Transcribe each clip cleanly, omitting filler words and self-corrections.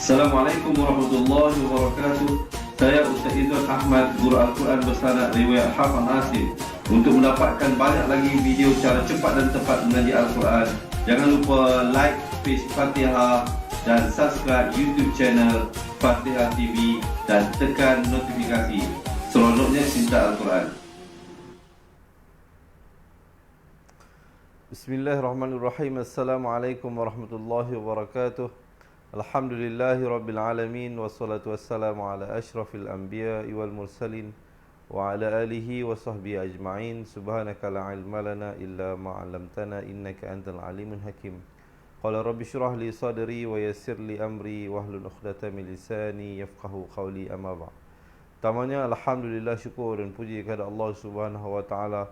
Assalamualaikum warahmatullahi wabarakatuh. Saya Ustaz Izzuan Ahmad, Guru Al-Quran bersanad riwayat Hafaz Asim. Untuk mendapatkan banyak lagi video cara cepat dan tepat mengaji Al-Quran, jangan lupa like page Fatihah dan subscribe YouTube channel Fatihah TV dan tekan notifikasi. Seronoknya cinta Al-Quran. Bismillahirrahmanirrahim. Assalamualaikum warahmatullahi wabarakatuh. Alhamdulillahi rabbil alamin, wassalatu wassalamu ala ashrafil anbiya'i wal mursalin wa ala alihi wa sahbihi ajma'in. Subhanaka la ilma lana illa ma 'allamtana innaka antal alimul hakim. Qala rabbi shrah li sadri wa yassir li amri wahlul 'uqdatam min lisani yafqahu qawli. Amma ba'd. Pertamanya alhamdulillah, syukur dan puji kepada Allah Subhanahu wa taala.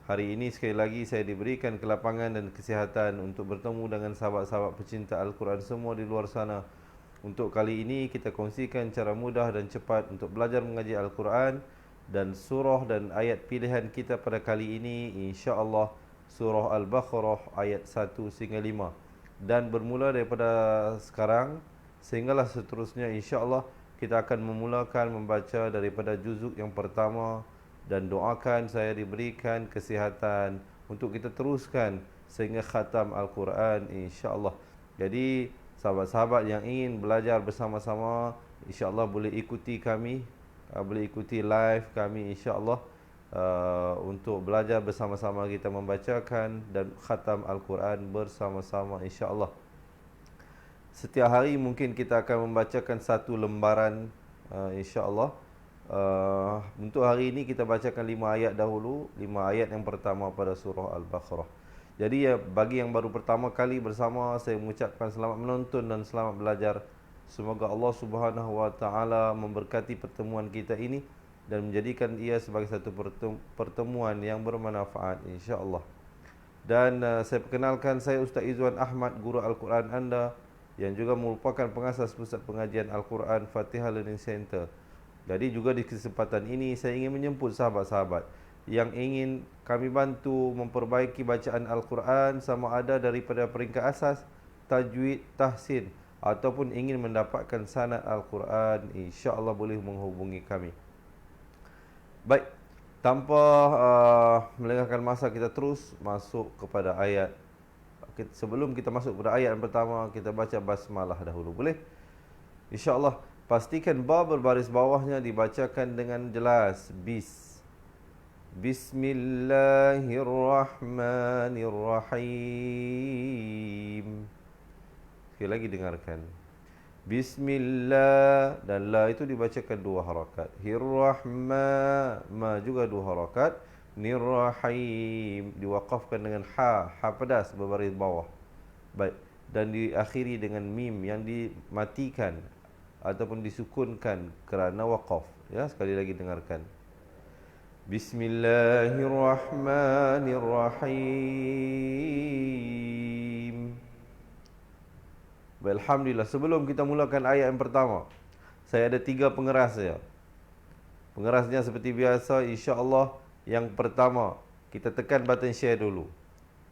Hari ini sekali lagi saya diberikan kelapangan dan kesihatan untuk bertemu dengan sahabat-sahabat pecinta Al-Quran semua di luar sana. Untuk kali ini kita kongsikan cara mudah dan cepat untuk belajar mengaji Al-Quran, dan surah dan ayat pilihan kita pada kali ini insya-Allah surah Al-Baqarah ayat 1 hingga 5. Dan bermula daripada sekarang sehinggalah seterusnya insya-Allah kita akan memulakan membaca daripada juzuk yang pertama, dan doakan saya diberikan kesihatan untuk kita teruskan sehingga khatam Al-Quran insya-Allah. Jadi sahabat-sahabat yang ingin belajar bersama-sama insya-Allah boleh ikuti kami, boleh ikuti live kami insya-Allah, untuk belajar bersama-sama kita membacakan dan khatam Al-Quran bersama-sama insya-Allah. Setiap hari mungkin kita akan membacakan satu lembaran insya-Allah. Untuk hari ini kita bacakan 5 ayat dahulu, 5 ayat yang pertama pada surah Al-Baqarah. Jadi bagi yang baru pertama kali bersama, saya mengucapkan selamat menonton dan selamat belajar. Semoga Allah Subhanahu wa taala memberkati pertemuan kita ini dan menjadikan ia sebagai satu pertemuan yang bermanfaat insya-Allah. Dan saya perkenalkan, saya Ustaz Izzuan Ahmad, Guru Al-Quran anda yang juga merupakan pengasas Pusat Pengajian Al-Quran Fatihah Learning Center. Jadi juga di kesempatan ini saya ingin menjemput sahabat-sahabat yang ingin kami bantu memperbaiki bacaan Al-Quran, sama ada daripada peringkat asas, tajwid, tahsin, ataupun ingin mendapatkan sanad Al-Quran, insya-Allah boleh menghubungi kami. Baik, tanpa melengahkan masa, kita terus masuk kepada ayat. Sebelum kita masuk kepada ayat yang pertama, kita baca basmalah dahulu, boleh? Insya-Allah. Pastikan ba berbaris bawahnya dibacakan dengan jelas. Bismillahirrahmanirrahim. Sekali lagi dengarkan. Bismillah, dan la itu dibacakan 2 harakat. Hirrahma, ma juga 2 harakat. Nirrahim diwaqafkan dengan ha pedas berbaris bawah. Baik, dan diakhiri dengan mim yang dimatikan ataupun disukunkan kerana waqaf. Ya, sekali lagi dengarkan. Bismillahirrahmanirrahim. Alhamdulillah, sebelum kita mulakan ayat yang pertama, saya ada 3 pengeras saja. Pengerasnya seperti biasa insya-Allah. Yang pertama, kita tekan button share dulu.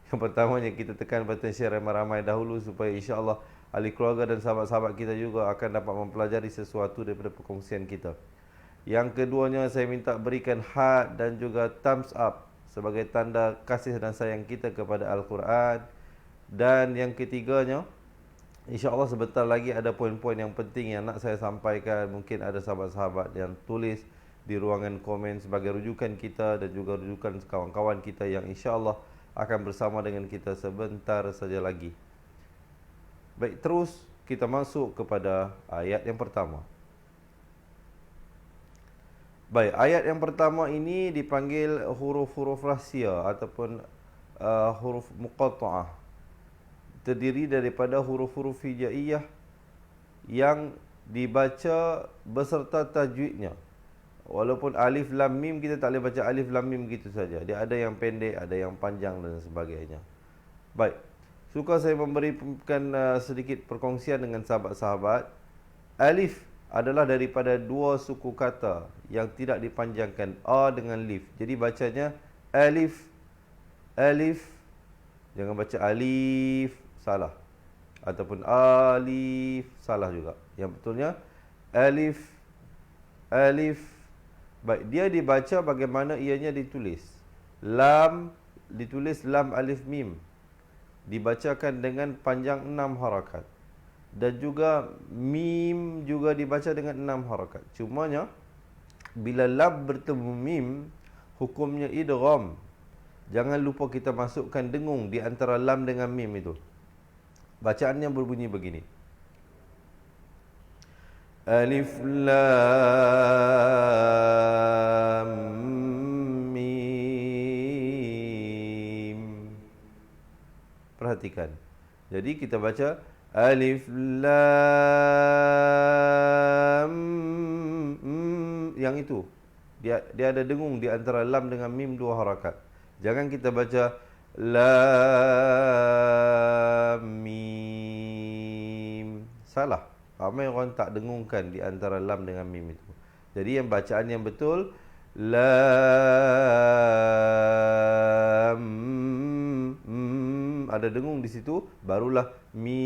Yang pertamanya kita tekan button share ramai-ramai dahulu supaya insya-Allah ahli keluarga dan sahabat-sahabat kita juga akan dapat mempelajari sesuatu daripada perkongsian kita. Yang keduanya, saya minta berikan heart dan juga thumbs up sebagai tanda kasih dan sayang kita kepada Al-Quran. Dan yang ketiganya, insya-Allah sebentar lagi ada poin-poin yang penting yang nak saya sampaikan. Mungkin ada sahabat-sahabat yang tulis di ruangan komen sebagai rujukan kita dan juga rujukan kawan-kawan kita yang insya-Allah akan bersama dengan kita sebentar saja lagi. Baik, terus kita masuk kepada ayat yang pertama. Baik, ayat yang pertama ini dipanggil huruf-huruf rahsia ataupun huruf muqatta'ah. Terdiri daripada huruf-huruf hijaiyah yang dibaca beserta tajwidnya. Walaupun alif lam mim, kita tak boleh baca alif lam mim gitu saja. Dia ada yang pendek, ada yang panjang dan sebagainya. Baik, suka saya memberikan sedikit perkongsian dengan sahabat-sahabat. Alif adalah daripada 2 suku kata yang tidak dipanjangkan, a dengan lif. Jadi bacanya alif, alif. Jangan baca alif, salah. Ataupun alif, salah juga. Yang betulnya alif, alif. Baik, dia dibaca bagaimana ianya ditulis. Lam ditulis lam alif mim, dibacakan dengan panjang 6 harakat. Dan juga mim juga dibaca dengan 6 harakat. Cumanya bila lam bertemu mim, hukumnya idgham. Jangan lupa kita masukkan dengung di antara lam dengan mim itu. Bacaannya berbunyi begini. Alif lam mim. Perhatikan. Jadi kita baca alif lam yang itu. Dia ada dengung di antara lam dengan mim 2 harakat. Jangan kita baca lam mim. Salah. Ramai orang tak dengungkan di antara lam dengan mim itu. Jadi yang bacaan yang betul lam, ada dengung di situ, barulah mim,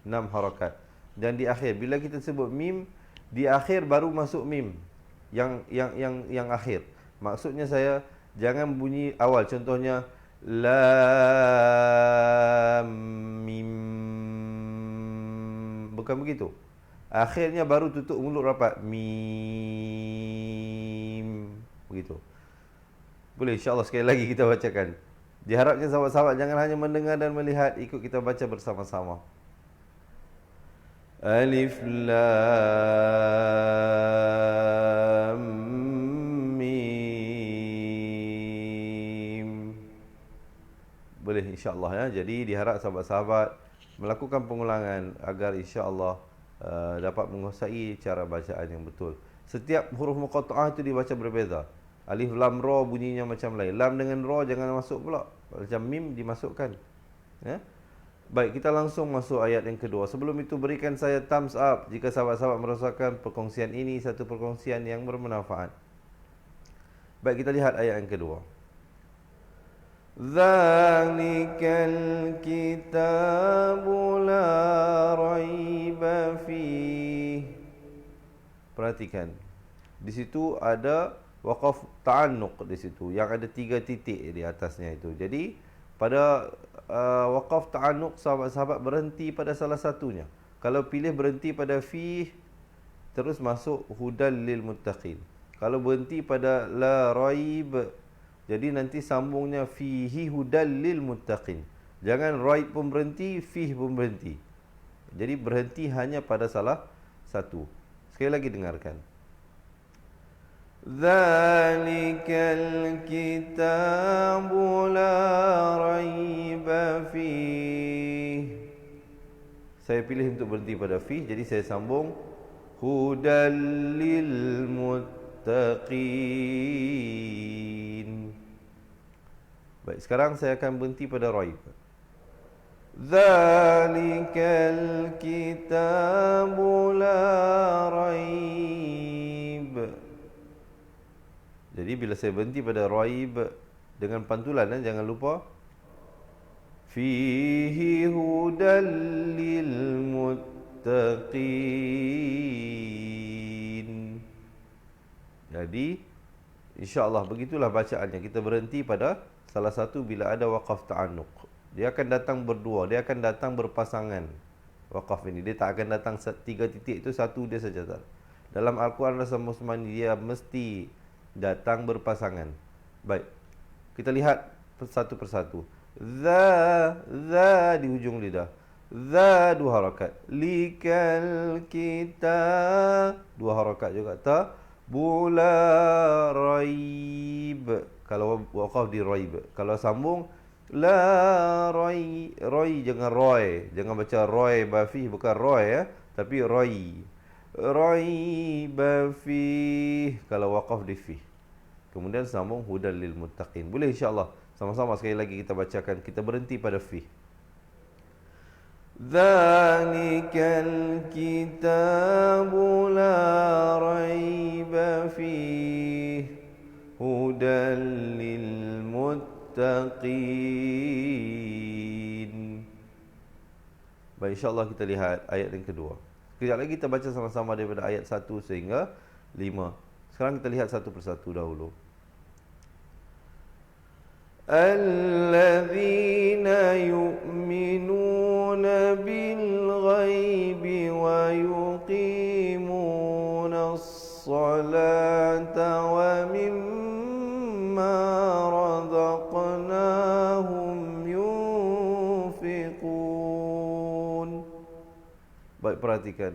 6 harakat. Dan di akhir bila kita sebut mim, di akhir baru masuk mim yang akhir. Maksudnya saya jangan bunyi awal. Contohnya lam mim, bukan begitu. Akhirnya baru tutup mulut rapat, mim, begitu. Boleh, insyaAllah sekali lagi kita bacakan. Diharapkan sahabat-sahabat jangan hanya mendengar dan melihat, ikut kita baca bersama-sama. Alif lam mim. Boleh insya-Allah ya. Jadi diharap sahabat-sahabat melakukan pengulangan agar insya-Allah dapat menguasai cara bacaan yang betul. Setiap huruf muqatta'ah itu dibaca berbeza. Alif lam ra bunyinya macam lain. Lam dengan ra jangan masuk pula. Macam mim dimasukkan. Ya. Baik, kita langsung masuk ayat yang kedua. Sebelum itu berikan saya thumbs up jika sahabat-sahabat merasakan perkongsian ini satu perkongsian yang bermanfaat. Baik, kita lihat ayat yang kedua. Dzalikal kitabu la raiba fih. Perhatikan. Di situ ada waqaf ta'annuq di situ yang ada 3 titik di atasnya itu. Jadi pada waqaf ta'annuq sahabat-sahabat berhenti pada salah satunya. Kalau pilih berhenti pada fih, terus masuk hudal lil muttaqin. Kalau berhenti pada la raib, jadi nanti sambungnya fihi hudal lil muttaqin. Jangan raib pun berhenti, fih pun berhenti. Jadi berhenti hanya pada salah satu. Sekali lagi dengarkan. Dzalikal kitabu la raiba fih. Saya pilih untuk berhenti pada fih, jadi saya sambung hudal lil muttaqin. Baik, sekarang saya akan berhenti pada raib. Dzalikal kitabu la raib. Jadi bila saya berhenti pada raib dengan pantulan, jangan lupa fihi hudal lil muttaqin. Jadi insya-Allah begitulah bacaannya. Kita berhenti pada salah satu bila ada waqaf ta'annuq. Dia akan datang berdua, dia akan datang berpasangan. Waqaf ini dia tak akan datang 3 titik itu satu dia saja tak. Dalam Al-Quran Rasul Musman dia mesti datang berpasangan. Baik, kita lihat satu persatu. Za di hujung lidah. Za 2 harakat. Likal kita 2 harakat juga. Ta bula raib. Kalau waqaf di raib. Kalau sambung la rai, rai jangan roy. Jangan baca roy bafi, bukan roy ya, tapi rai. Raiba fih, kalau waqaf di fih. Kemudian sambung hudal lil muttaqin. Boleh insya-Allah. Sama-sama sekali lagi kita bacakan. Kita berhenti pada fih. Dzalikal kitabu la raiba fih hudal lil muttaqin. Baik, insya-Allah kita lihat ayat yang kedua. Sekejap lagi kita baca sama-sama daripada ayat 1 sehingga 5. Sekarang kita lihat satu persatu dahulu. Alladzina yu'minuna bil ghaibi wa yuqimunas salata wa mimma razaqnahum yunfiqun. Baik, perhatikan.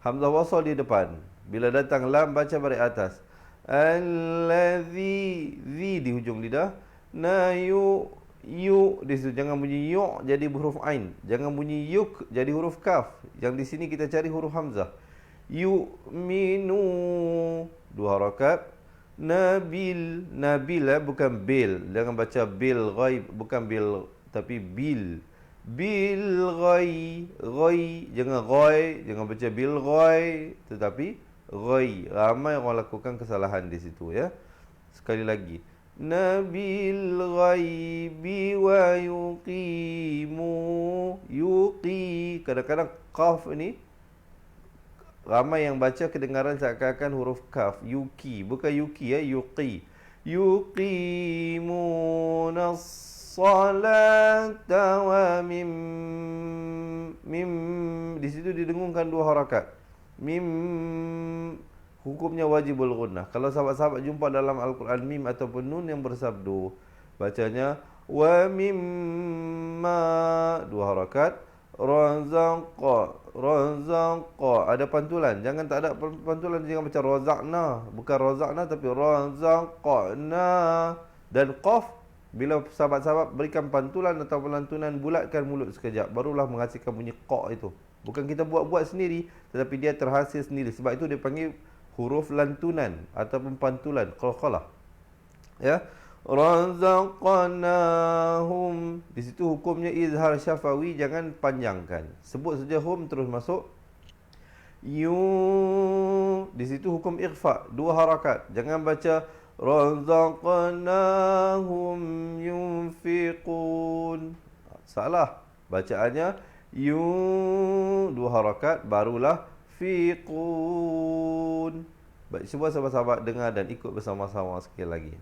Hamzah wasal di depan. Bila datang lam, baca balik atas. Allazi, zi di hujung lidah. Na yu, di situ jangan bunyi yu jadi huruf ain. Jangan bunyi yuk jadi huruf kaf. Yang di sini kita cari huruf hamzah. Yu'minu, 2 harakat. Nabil, nabil bukan bil. Jangan baca bil ghaib, bukan bil tapi bil. Bil ghai, jangan ghai, jangan baca bil ghai tetapi ghai. Ramai orang lakukan kesalahan di situ ya. Sekali lagi. Nabil ghaibi wa yuqimu, yuqi. Kadang-kadang qaf ni ramai yang baca kedengaran seakan-akan huruf kaf. Yuki, bukan yuki ya, yuqi. Yuqimunas salata wa mim, di situ didengungkan 2 harakat. Mim hukumnya wajibul gunnah. Kalau sahabat-sahabat jumpa dalam Al-Quran mim ataupun nun yang bersabdu, bacanya wa mimma, 2 harakat. Razaqa, ada pantulan. Jangan tak ada pantulan, jangan baca razaqna, bukan razaqna tapi razaqna. Dan qaf, bila sahabat-sahabat berikan pantulan atau lantunan, bulatkan mulut sekejap, barulah menghasilkan bunyi qa itu. Bukan kita buat-buat sendiri, tetapi dia terhasil sendiri. Sebab itu dia panggil huruf lantunan ataupun pantulan, qalqalah. Ya. Razaqnahum. Di situ hukumnya izhar syafawi, jangan panjangkan. Sebut saja hum terus masuk. Di situ hukum ikhfa, 2 harakat. Jangan baca razaqnahum yunfiqun. Salah. Bacaannya 2 harakat barulah fiqun. Baik, cuba sahabat-sahabat dengar dan ikut bersama-sama sekali lagi.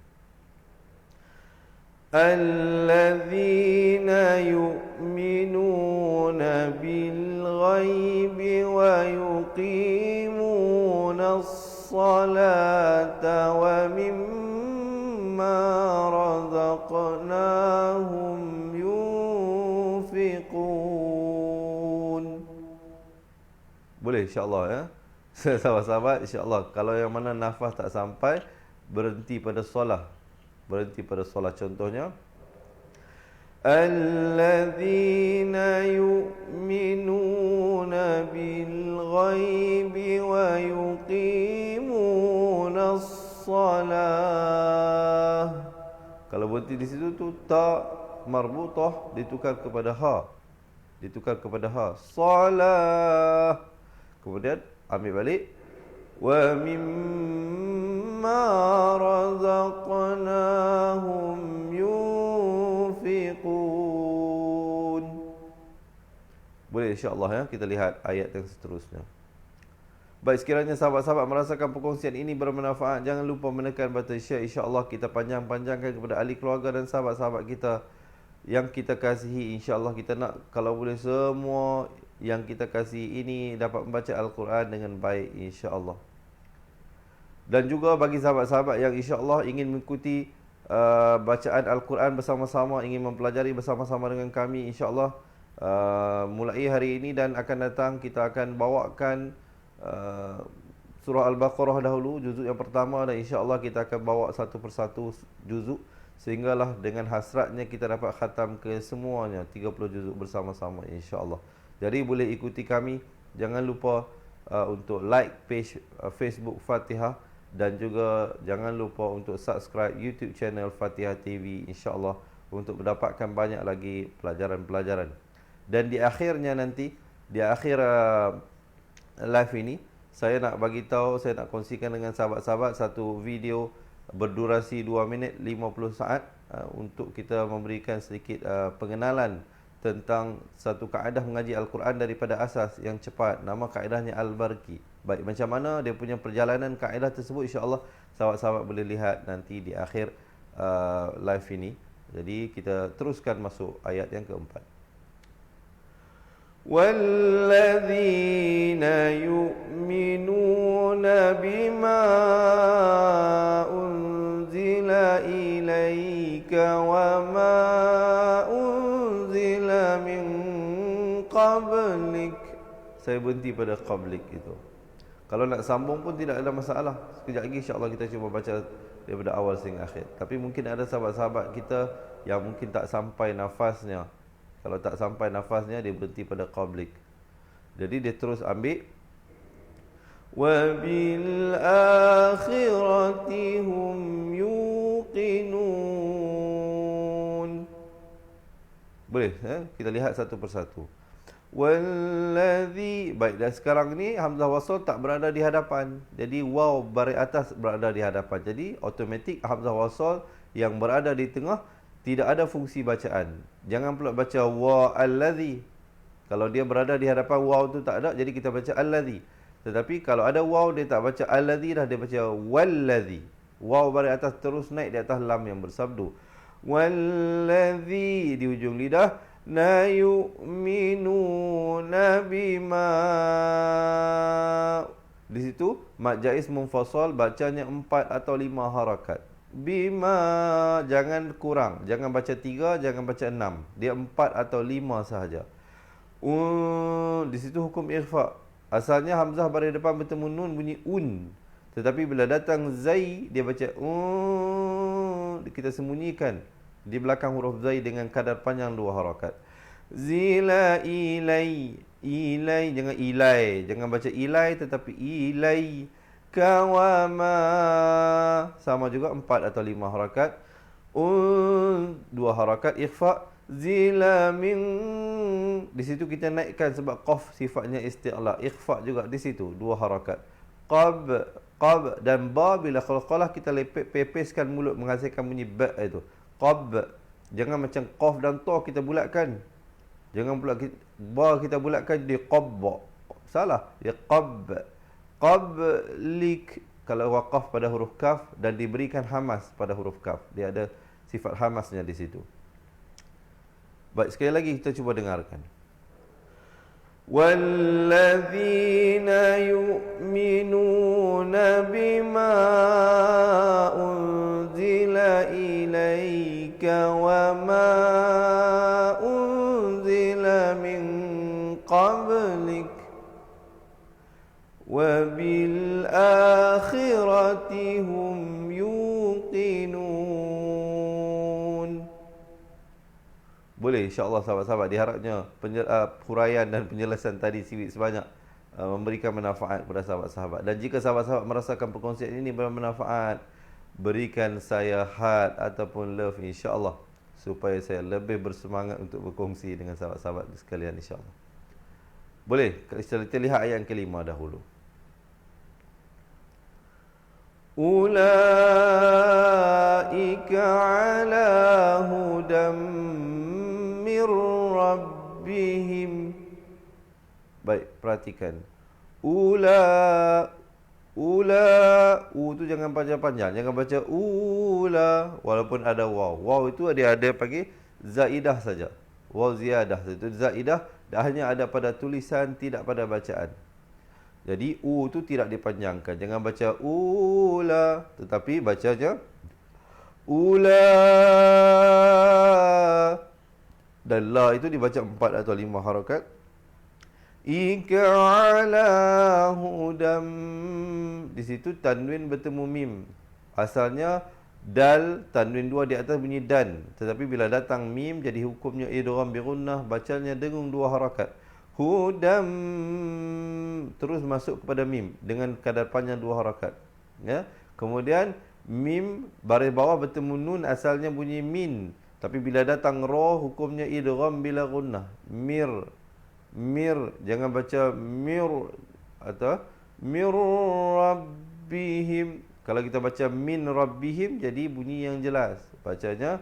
Alladzina yu'minuna bil ghaibi wa yuqimunas salata wa mimma razaqnahum yunfiqun. Boleh insya-Allah ya. Sahabat-sahabat, insya-Allah kalau yang mana nafas tak sampai, berhenti pada solat. Contohnya alladzina yu'minuna bil ghaibi wa yuqimunas salah. Kalau berhenti di situ tu ta marbutah ditukar kepada ha. Salah. Kemudian ambil balik wa mimma razaqnahum yunfiqun. Boleh insya-Allah ya, kita lihat ayat yang seterusnya. Baik, sekiranya sahabat-sahabat merasakan perkongsian ini bermanfaat, jangan lupa menekan button share. Insya-Allah kita panjang-panjangkan kepada ahli keluarga dan sahabat-sahabat kita yang kita kasihi. Insya-Allah kita nak kalau boleh semua yang kita kasihi ini dapat membaca Al-Quran dengan baik insya-Allah. Dan juga bagi sahabat-sahabat yang insya-Allah ingin mengikuti bacaan Al-Quran bersama-sama, ingin mempelajari bersama-sama dengan kami insya-Allah, mulai hari ini dan akan datang kita akan bawakan surah Al-Baqarah dahulu, juzuk yang pertama, dan insya-Allah kita akan bawa satu persatu juzuk sehinggalah dengan hasratnya kita dapat khatam ke semuanya 30 juzuk bersama-sama insya-Allah. Jadi boleh ikuti kami. Jangan lupa untuk like page Facebook Fatihah, dan juga jangan lupa untuk subscribe YouTube channel Fatihah TV insya-Allah untuk mendapatkan banyak lagi pelajaran-pelajaran. Dan di akhirnya nanti, di akhir live ini, saya nak bagi tahu, saya nak kongsikan dengan sahabat-sahabat satu video berdurasi 2 minit 50 saat untuk kita memberikan sedikit pengenalan tentang satu kaedah mengaji Al-Quran daripada asas yang cepat. Nama kaedahnya Al-Barki. Baik, macam mana dia punya perjalanan kaedah tersebut, insya-Allah sahabat-sahabat boleh lihat nanti di akhir live ini. Jadi kita teruskan masuk ayat yang keempat. وَالَّذِينَ يُؤْمِنُونَ بِمَا أُنْزِلَ إِلَيْكَ وَمَا أُنْزِلَ مِنْ قَبْلِكَ. Saya berhenti pada qablik itu. Kalau nak sambung pun tidak ada masalah. Sekejap lagi insya-Allah kita cuba baca daripada awal sehingga akhir. Tapi mungkin ada sahabat-sahabat kita yang mungkin tak sampai nafasnya. Kalau tak sampai nafasnya, dia berhenti pada qablik. Jadi dia terus ambil wa bil akhirati hum yuqinun. Boleh kita lihat satu persatu. Wallazi. Baik, dan sekarang ni hamzah wasal tak berada di hadapan. Jadi waw baris atas berada di hadapan. Jadi automatik hamzah wasal yang berada di tengah tidak ada fungsi bacaan. Jangan pula baca wa allazi. Kalau dia berada di hadapan waw tu tak ada, jadi kita baca allazi. Tetapi kalau ada waw dia tak baca allazi dah, dia baca wallazi. Waw baris atas terus naik di atas lam yang bersabdu. Wallazi di ujung lidah. La yu'minuna bima. Di situ mad jaiz munfasal bacanya 4 atau 5 harakat. Bima, jangan kurang. Jangan baca 3, jangan baca 6. Dia 4 atau 5 sahaja. Di situ hukum ikhfa. Asalnya hamzah baris depan bertemu nun bunyi un. Tetapi bila datang zai, dia baca kita sembunyikan di belakang huruf zai dengan kadar panjang 2 harakat. Zila ilai. Ilai, jangan ilai. Jangan baca ilai tetapi ilai. Kawama, sama juga 4 atau 5 harakat. 2 harakat ikhfa. Zila min. Di situ kita naikkan sebab qaf sifatnya isti'la. Ikhfa juga di situ 2 harakat. Qab dan ba bila qalqalah kita pepeskan mulut menghasilkan bunyi ba itu. Qab. Jangan macam qaf dan ta kita bulatkan. Jangan pula ba kita bulatkan di qab. Salah. Dia qab. Qablik. Kalau waqaf pada huruf kaf dan diberikan hamas pada huruf kaf, dia ada sifat hamasnya di situ. Baik, sekali lagi kita cuba dengarkan. Walladzina yu'minuna bima unzila ilaika wa ma unzila min qablik wa bil akhirati hum yuqinun. Boleh insya-Allah sahabat-sahabat, diharapnya huraian dan penjelasan tadi sebanyak memberikan manfaat kepada sahabat-sahabat. Dan jika sahabat-sahabat merasakan perkongsian ini bermanfaat, berikan saya heart ataupun love insya-Allah supaya saya lebih bersemangat untuk berkongsi dengan sahabat-sahabat sekalian insya-Allah. Boleh kita lihat ayat yang kelima dahulu. Ulaika ala hudam mir rabbihim. Baik, perhatikan. Ula tu jangan panjang-panjang. Jangan baca ula walaupun ada waw. Waw itu dia ada panggil zaidah saja. Waw ziyadah itu zaidah dah hanya ada pada tulisan, tidak pada bacaan. Jadi u tu tidak dipanjangkan. Jangan baca ula, tetapi bacanya ula. Dan la itu dibaca 4 atau 5 harakat. Ika ala hudam. Di situ tanwin bertemu mim. Asalnya dal, tanwin 2 di atas bunyi dan. Tetapi bila datang mim, jadi hukumnya idgham bi gunnah, bacanya dengung 2 harakat. Hudam, terus masuk kepada mim dengan kadar panjang 2 harakat. Ya. Kemudian mim baris bawah bertemu nun, asalnya bunyi min. Tapi bila datang ra, hukumnya idgham bila gunnah. Mir. Jangan baca mir atau mir rabbihim. Kalau kita baca min rabbihim, jadi bunyi yang jelas. Bacanya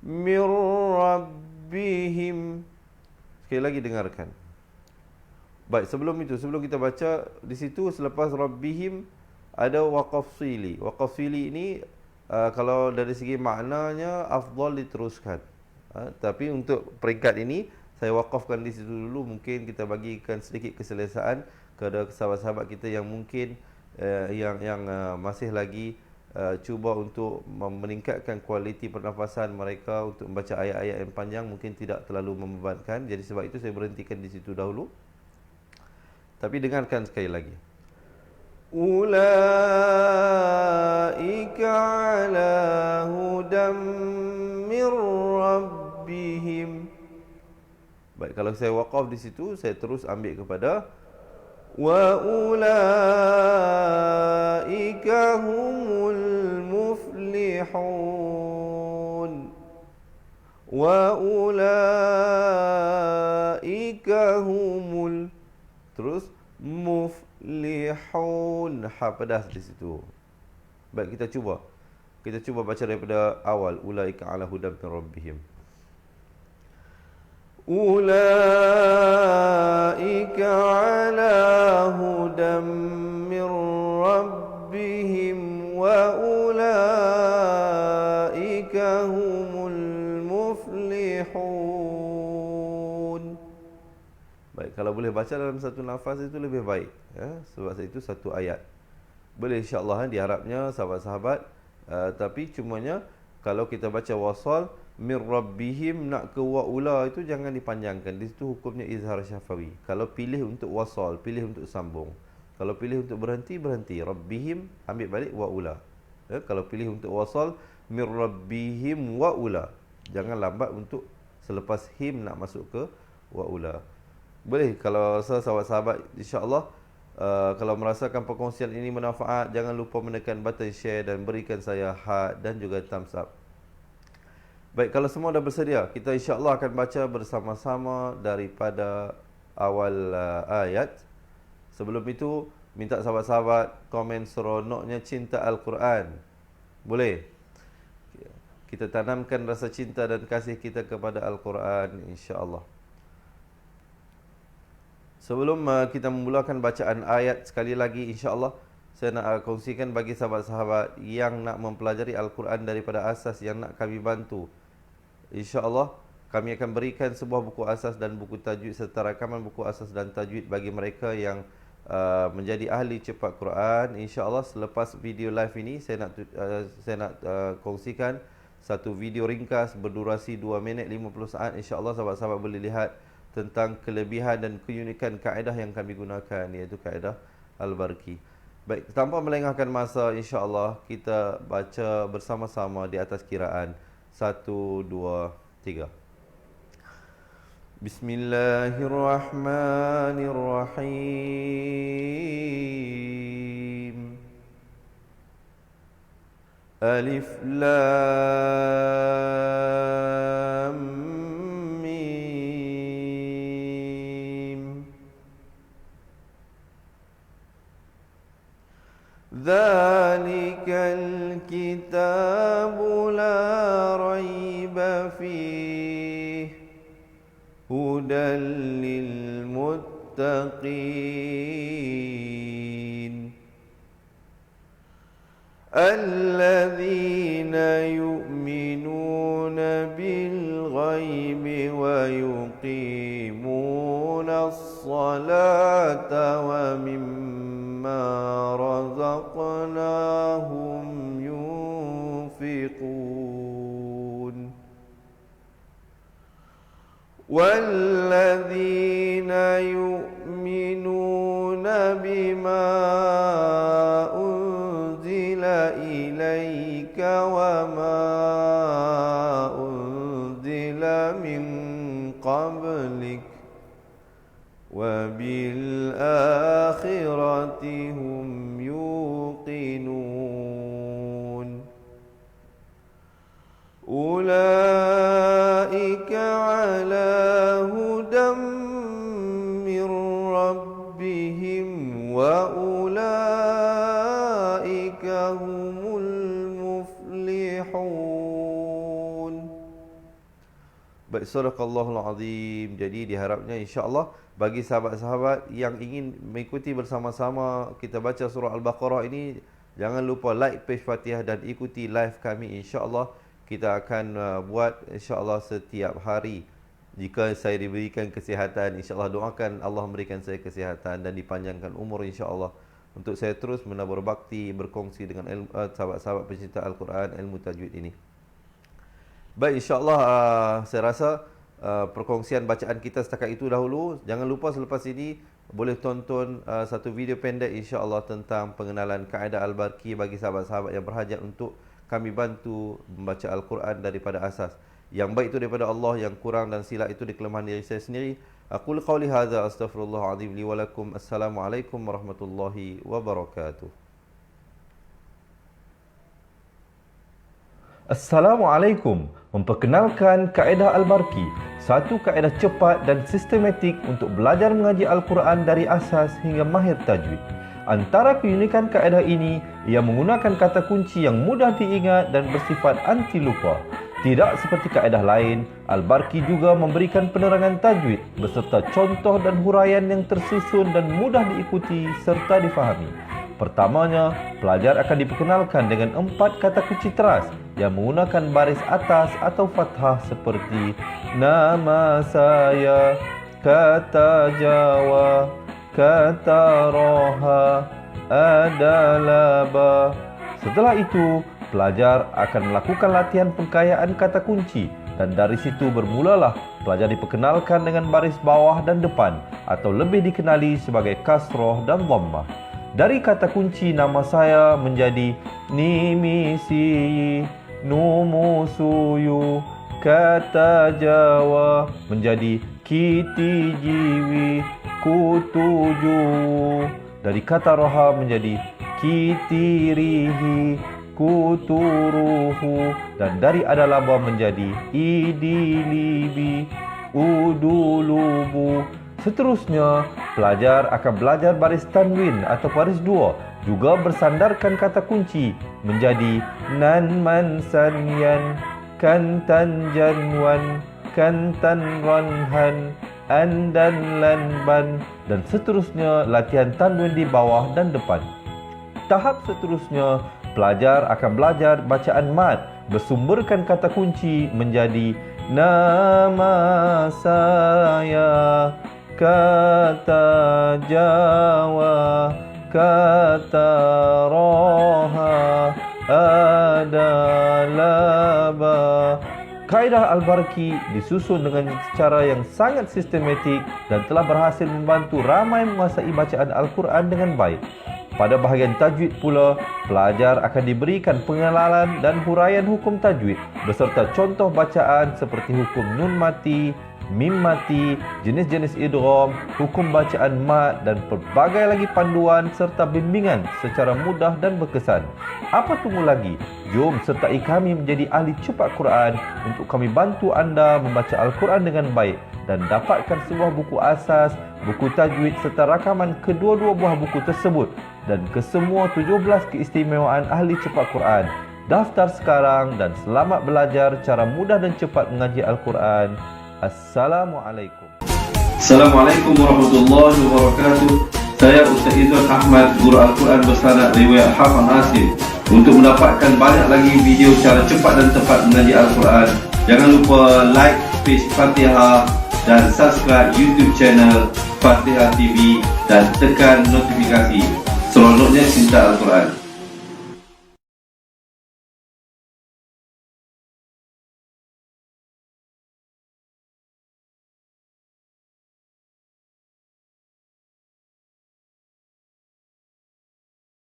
mir rabbihim. Sekali lagi dengarkan. Baik, sebelum kita baca di situ, selepas Rabbihim ada waqaf sili. Waqaf sili ini kalau dari segi maknanya afdal diteruskan. Tapi untuk peringkat ini saya wakafkan di situ dulu. Mungkin kita bagikan sedikit keselesaan kepada sahabat-sahabat kita yang mungkin yang masih lagi cuba untuk meningkatkan kualiti pernafasan mereka untuk membaca ayat-ayat yang panjang, mungkin tidak terlalu membebankan. Jadi sebab itu saya berhentikan di situ dahulu. Tapi dengarkan sekali lagi. Ulaika ala hudam mir rabbihim. Baik, kalau saya waqaf di situ, saya terus ambil kepada wa ulaika humul muflihun. Wa ulaika humul, terus muflihun, ha pedas di situ. Baik, kita cuba baca daripada awal. Ulaika ala hudam min rabbihim. Ulaika ala hudam min rabbihim wa ulaika humul muflihun. Baik, kalau boleh baca dalam satu nafas itu lebih baik, sebab itu satu ayat. Boleh insya-Allah diharapnya sahabat-sahabat, tapi cumanya kalau kita baca wasal mir rabbihim, nak ke waula itu jangan dipanjangkan. Di situ hukumnya izhar syafawi. Kalau pilih untuk wasal, pilih untuk sambung. Kalau pilih untuk berhenti, rabbihim ambil balik waula. Kalau pilih untuk wasal mir rabbihim waula, jangan lambat untuk selepas him nak masuk ke waula. Boleh kalau sahabat-sahabat insya-Allah kalau merasakan perkongsian ini bermanfaat, jangan lupa menekan button share dan berikan saya heart dan juga thumbs up. Baik, kalau semua dah bersedia, kita insya-Allah akan baca bersama-sama daripada awal ayat. Sebelum itu, minta sahabat-sahabat komen seronoknya cinta Al-Quran. Boleh? Kita tanamkan rasa cinta dan kasih kita kepada Al-Quran insya-Allah. Sebelum kita memulakan bacaan ayat, sekali lagi insya-Allah saya nak kongsikan bagi sahabat-sahabat yang nak mempelajari Al-Quran daripada asas, yang nak kami bantu. InsyaAllah kami akan berikan sebuah buku asas dan buku tajwid serta rakaman buku asas dan tajwid bagi mereka yang menjadi ahli cepat Quran. InsyaAllah selepas video live ini saya nak kongsikan satu video ringkas berdurasi 2 minit 50 saat. InsyaAllah sahabat-sahabat boleh lihat tentang kelebihan dan keunikan kaedah yang kami gunakan, iaitu kaedah Al-Barqi. Baik, tanpa melengahkan masa, insya-Allah kita baca bersama-sama di atas kiraan 1, 2, 3. Bismillahirrahmanirrahim. Alif Lam Mim. Dzalikal kitabu la raiba fihi hudan lil muttaqin alladzina yu'minuna bil ghaibi wa yuqimuna as-salata wa mimma razaqnahum yunfiqun walladzina yu'minuna bima unzila ilaika wa ma unzila min qablik wa bil akhirati hum yuqinun ulaika ala hudam min rabbihim wa ulaika humul muflihun. Baik, sadaqallahul azim. Jadi diharapnya insya-Allah bagi sahabat-sahabat yang ingin mengikuti bersama-sama kita baca surah Al-Baqarah ini, jangan lupa like page Fatihah dan ikuti live kami. Insya-Allah kita akan buat insya-Allah setiap hari. Jika saya diberikan kesihatan, insya-Allah doakan Allah memberikan saya kesihatan dan dipanjangkan umur insya-Allah untuk saya terus menabur bakti berkongsi dengan sahabat-sahabat pencinta Al-Quran, ilmu tajwid ini. Baik, insya-Allah saya rasa perkongsian bacaan kita setakat itu dahulu. Jangan lupa selepas ini boleh tonton satu video pendek insya-Allah tentang pengenalan kaedah Al-Barqi bagi sahabat-sahabat yang berhajat untuk kami bantu membaca Al-Quran daripada asas. Yang baik itu daripada Allah, yang kurang dan silap itu di kelemahan diri saya sendiri. Aqul qawli hadza astaghfirullahalazim li wa lakum. Assalamualaikum warahmatullahi wabarakatuh. Assalamualaikum. Memperkenalkan kaedah Al-Barqi, satu kaedah cepat dan sistematik untuk belajar mengaji Al-Quran dari asas hingga mahir tajwid. Antara keunikan kaedah ini, ia menggunakan kata kunci yang mudah diingat dan bersifat anti lupa. Tidak seperti kaedah lain, Al-Barqi juga memberikan penerangan tajwid beserta contoh dan huraian yang tersusun dan mudah diikuti serta difahami. Pertamanya, pelajar akan diperkenalkan dengan 4 kata kunci teras yang menggunakan baris atas atau fathah seperti nama saya, kata Jawa, kata Roha, adalah ba. Setelah itu, pelajar akan melakukan latihan pengkayaan kata kunci dan dari situ bermulalah pelajar diperkenalkan dengan baris bawah dan depan atau lebih dikenali sebagai kasroh dan dhammah. Dari kata kunci nama saya menjadi nimisi, numusuyu, kata Jawa menjadi kiti jiwi, kutuju. Dari kata roha menjadi kitirihi, kuturuhu. Dan dari adalaba menjadi idilibi, udulubu. Seterusnya, pelajar akan belajar baris tanwin atau baris dua, juga bersandarkan kata kunci menjadi nan man sanyan, kantan janwan, kantan ranhan, andan lanban, dan seterusnya latihan tanwin di bawah dan depan. Tahap seterusnya, pelajar akan belajar bacaan mad, bersumberkan kata kunci menjadi nama saya, kata Jawa, kata Roha, adalah ba. Kaedah Al-Barqi disusun dengan cara yang sangat sistematik dan telah berhasil membantu ramai menguasai bacaan Al-Quran dengan baik. Pada bahagian tajwid pula, pelajar akan diberikan pengenalan dan huraian hukum tajwid beserta contoh bacaan seperti hukum nun mati, mim mati, jenis-jenis idgham, hukum bacaan mad dan pelbagai lagi panduan serta bimbingan secara mudah dan berkesan. Apa tunggu lagi? Jom sertai kami menjadi ahli cepat Quran untuk kami bantu anda membaca Al-Quran dengan baik dan dapatkan sebuah buku asas, buku tajwid serta rakaman kedua-dua buah buku tersebut dan kesemua 17 keistimewaan ahli cepat Quran. Daftar sekarang dan selamat belajar cara mudah dan cepat mengaji Al-Quran. Assalamualaikum. Assalamualaikum warahmatullahi wabarakatuh. Saya Ustaz Izzuan Ahmad, guru Al-Quran bersanad riwayat Hafaz Asim. Untuk mendapatkan banyak lagi video cara cepat dan tepat mengaji Al-Quran, jangan lupa like page Fatihah dan subscribe YouTube channel Fatihah TV dan tekan notifikasi. Seronoknya cinta Al-Quran.